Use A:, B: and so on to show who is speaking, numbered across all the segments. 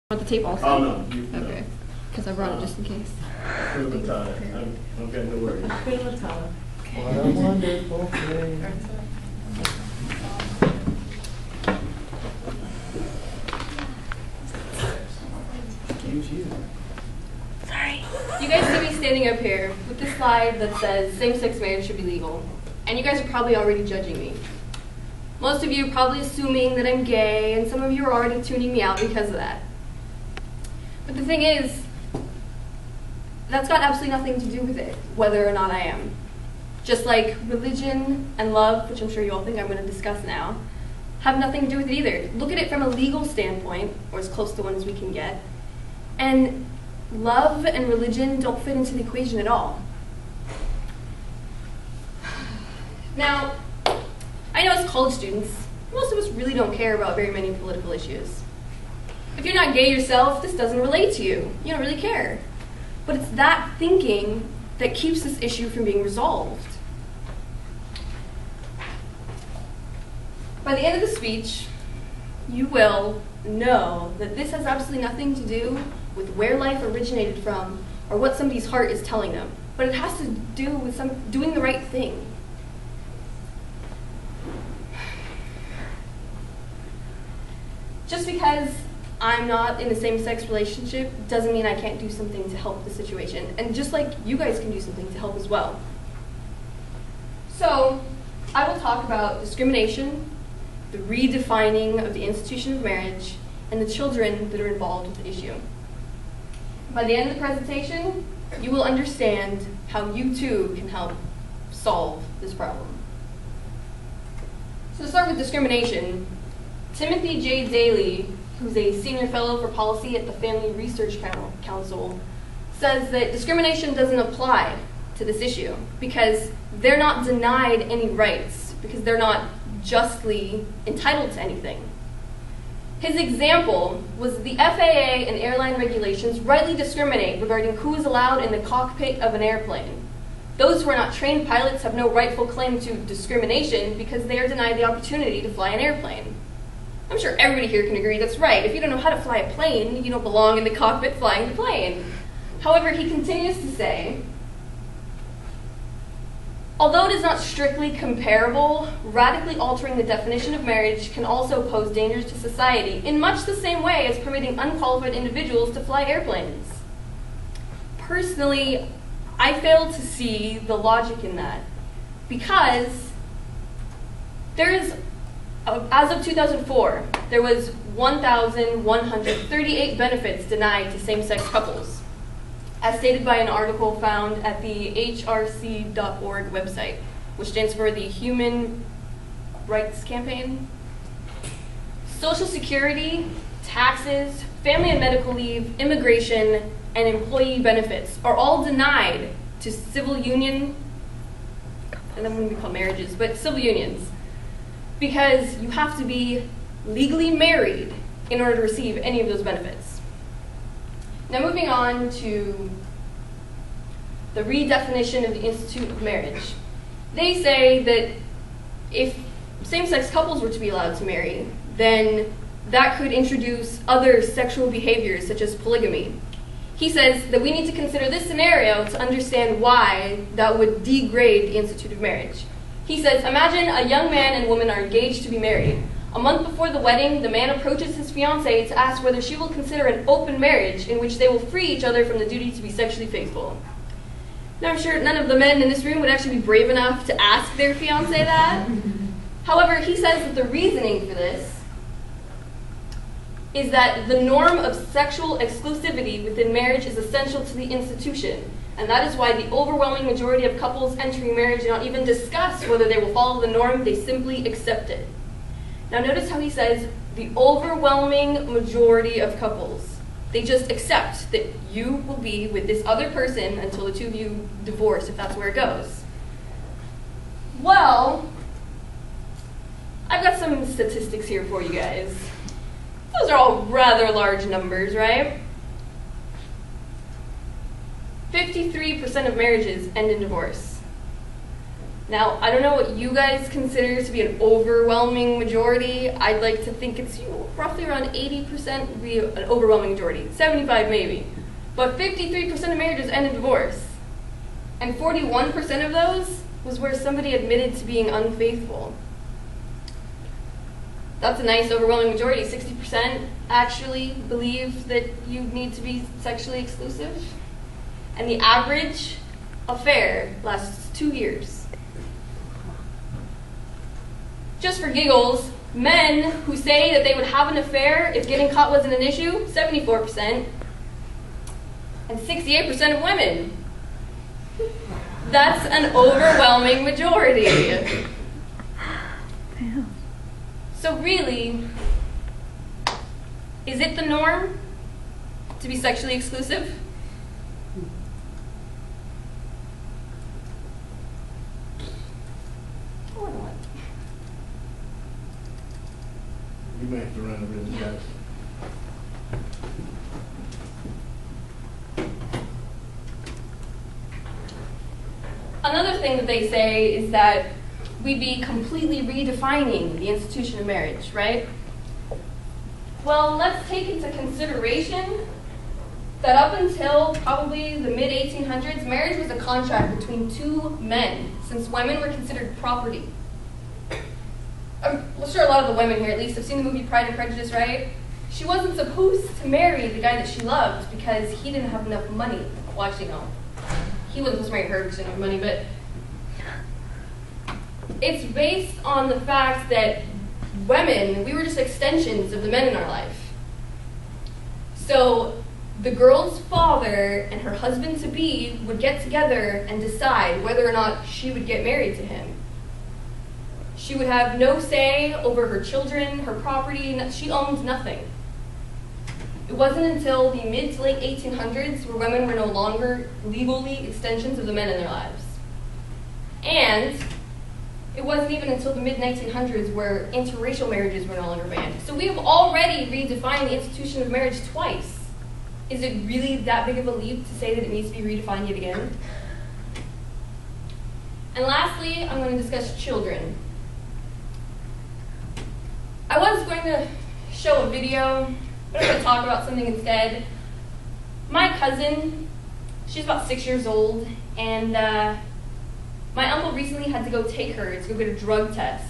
A: Want the tape also?
B: Oh, no.
A: Okay. Because I brought it just in case.
B: Okay, no worries.
C: What a wonderful thing.
A: Sorry. You guys see me standing up here with this slide that says same-sex marriage should be legal. And you guys are probably already judging me. Most of you are probably assuming that I'm gay, and some of you are already tuning me out because of that. But the thing is, that's got absolutely nothing to do with it, whether or not I am. Just like religion and love, which I'm sure you all think I'm going to discuss now, have nothing to do with it either. Look at it from a legal standpoint, or as close to one as we can get, and love and religion don't fit into the equation at all. Now, I know as college students, most of us really don't care about very many political issues. If you're not gay yourself, this doesn't relate to you. You don't really care. But it's that thinking that keeps this issue from being resolved. By the end of the speech, you will know that this has absolutely nothing to do with where life originated from or what somebody's heart is telling them, but it has to do with doing the right thing. Just because I'm not in a same-sex relationship doesn't mean I can't do something to help the situation. And just like you guys can do something to help as well. So, I will talk about discrimination, the redefining of the institution of marriage, and the children that are involved with the issue. By the end of the presentation, you will understand how you too can help solve this problem. So to start with discrimination, Timothy J. Daly, who's a senior fellow for policy at the Family Research Council, says that discrimination doesn't apply to this issue because they're not denied any rights, because they're not justly entitled to anything. His example was the FAA and airline regulations rightly discriminate regarding who is allowed in the cockpit of an airplane. Those who are not trained pilots have no rightful claim to discrimination because they are denied the opportunity to fly an airplane. I'm sure everybody here can agree that's right. If you don't know how to fly a plane, you don't belong in the cockpit flying the plane. However, he continues to say, although it is not strictly comparable, radically altering the definition of marriage can also pose dangers to society in much the same way as permitting unqualified individuals to fly airplanes. Personally, I fail to see the logic in that because there is as of 2004, there was 1,138 benefits denied to same-sex couples, as stated by an article found at the hrc.org website, which stands for the Human Rights Campaign. Social Security, taxes, family and medical leave, immigration, and employee benefits are all denied to civil union, and that wouldn't be called marriages, but civil unions, because you have to be legally married in order to receive any of those benefits. Now moving on to the redefinition of the Institute of Marriage. They say that if same-sex couples were to be allowed to marry, then that could introduce other sexual behaviors such as polygamy. He says that we need to consider this scenario to understand why that would degrade the Institute of Marriage. He says, imagine a young man and woman are engaged to be married. A month before the wedding, the man approaches his fiancée to ask whether she will consider an open marriage in which they will free each other from the duty to be sexually faithful. Now, I'm sure none of the men in this room would actually be brave enough to ask their fiancée that. However, he says that the reasoning for this is that the norm of sexual exclusivity within marriage is essential to the institution. And that is why the overwhelming majority of couples entering marriage do not even discuss whether they will follow the norm, they simply accept it. Now notice how he says the overwhelming majority of couples. They just accept that you will be with this other person until the two of you divorce, if that's where it goes. Well, I've got some statistics here for you guys. Those are all rather large numbers, right? 53% of marriages end in divorce. Now, I don't know what you guys consider to be an overwhelming majority. I'd like to think it's roughly around 80% would be an overwhelming majority. 75 maybe. But 53% of marriages end in divorce. And 41% of those was where somebody admitted to being unfaithful. That's a nice overwhelming majority. 60% actually believe that you need to be sexually exclusive. And the average affair lasts 2 years. Just for giggles, men who say that they would have an affair if getting caught wasn't an issue, 74%. And 68% of women. That's an overwhelming majority. So really, is it the norm to be sexually exclusive? Or not?
C: You may have to run the risk, guys.
A: Another thing that they say is that we'd be completely redefining the institution of marriage, right? Well, let's take into consideration that up until probably the mid-1800s, marriage was a contract between two men, since women were considered property. I'm sure a lot of the women here, at least, have seen the movie Pride and Prejudice, right? She wasn't supposed to marry the guy that she loved because he didn't have enough money. Well, actually, no. He wasn't supposed to marry her because she didn't have money, but it's based on the fact that women, we were just extensions of the men in our life. So the girl's father and her husband-to-be would get together and decide whether or not she would get married to him. She would have no say over her children, her property. She owned nothing. It wasn't until the mid to late 1800s where women were no longer legally extensions of the men in their lives. And it wasn't even until the mid-1900s where interracial marriages were no longer banned. So we have already redefined the institution of marriage twice. Is it really that big of a leap to say that it needs to be redefined yet again? And lastly, I'm going to discuss children. I was going to show a video, but I'm going to talk about something instead. My cousin, she's about 6 years old, and my uncle recently had to go take her to go get a drug test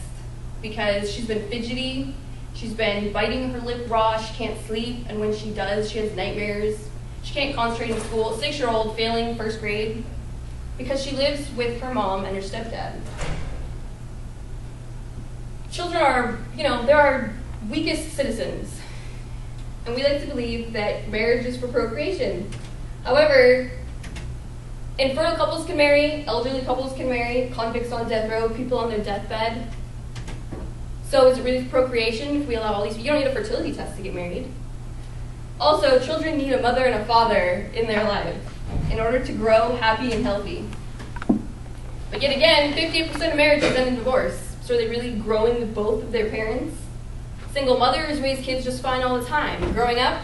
A: because she's been fidgety, she's been biting her lip raw, she can't sleep, and when she does, she has nightmares. She can't concentrate in school. 6-year-old failing first grade because she lives with her mom and her stepdad. Children are, they're our weakest citizens. And we like to believe that marriage is for procreation. However, infertile couples can marry, elderly couples can marry, convicts on death row, people on their deathbed. So is it really procreation if we allow all these? You don't need a fertility test to get married. Also, children need a mother and a father in their life in order to grow happy and healthy. But yet again, 58% of marriages end in divorce. So are they really growing with both of their parents? Single mothers raise kids just fine all the time. Growing up,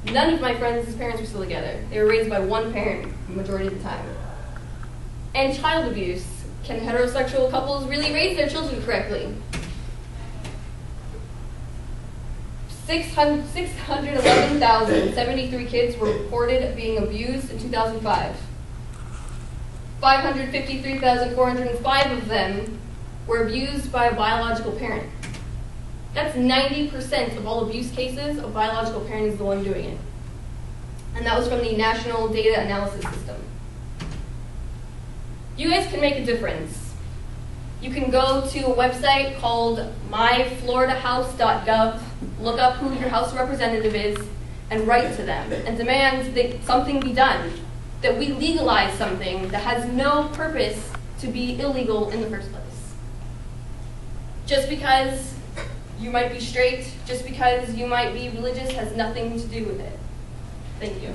A: none of my friends' parents were still together. They were raised by one parent the majority of the time. And child abuse. Can heterosexual couples really raise their children correctly? 611,073 kids were reported being abused in 2005. 553,405 of them were abused by a biological parent. That's 90% of all abuse cases. A biological parent is the one doing it. And that was from the National Data Analysis System. You guys can make a difference. You can go to a website called myfloridahouse.gov, look up who your House representative is, and write to them and demand that something be done, that we legalize something that has no purpose to be illegal in the first place. Just because you might be straight, just because you might be religious has nothing to do with it. Thank you.